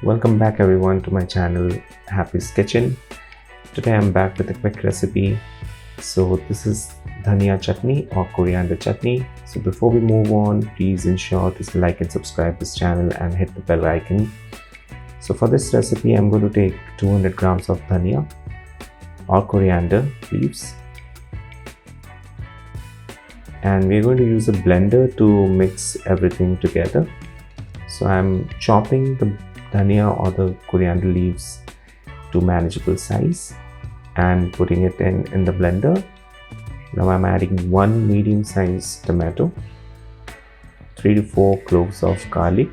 Welcome back everyone to my channel Happy's Kitchen. Today I'm back with a quick recipe. So this is dhania chutney or coriander chutney. So before we move on, please ensure to like and subscribe this channel and hit the bell icon. So for this recipe I'm going to take 200 grams of dhania or coriander leaves, and we're going to use a blender to mix everything together. So I'm chopping the dhania or the coriander leaves to manageable size and putting it in the blender. Now I'm adding one medium sized tomato, 3 to 4 cloves of garlic,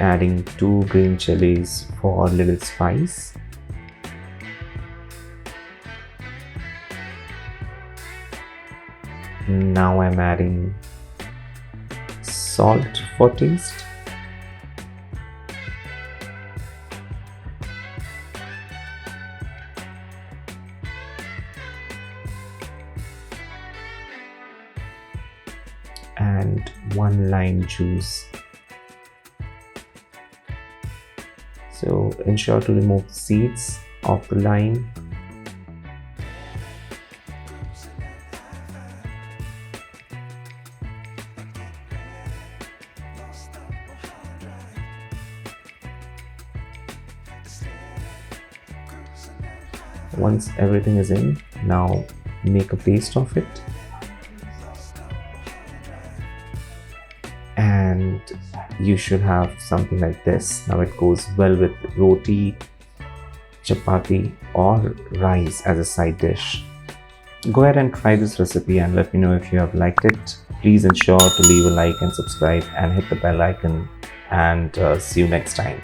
adding 2 green chilies for a little spice, now I'm adding salt for taste, and 1 lime juice. So ensure to remove the seeds of the lime. Once everything is in, now make a paste of it, and you should have something like this. Now it goes well with roti, chapati or rice as a side dish. Go ahead and try this recipe and let me know if you have liked it. Please ensure to leave a like and subscribe and hit the bell icon, and see you next time.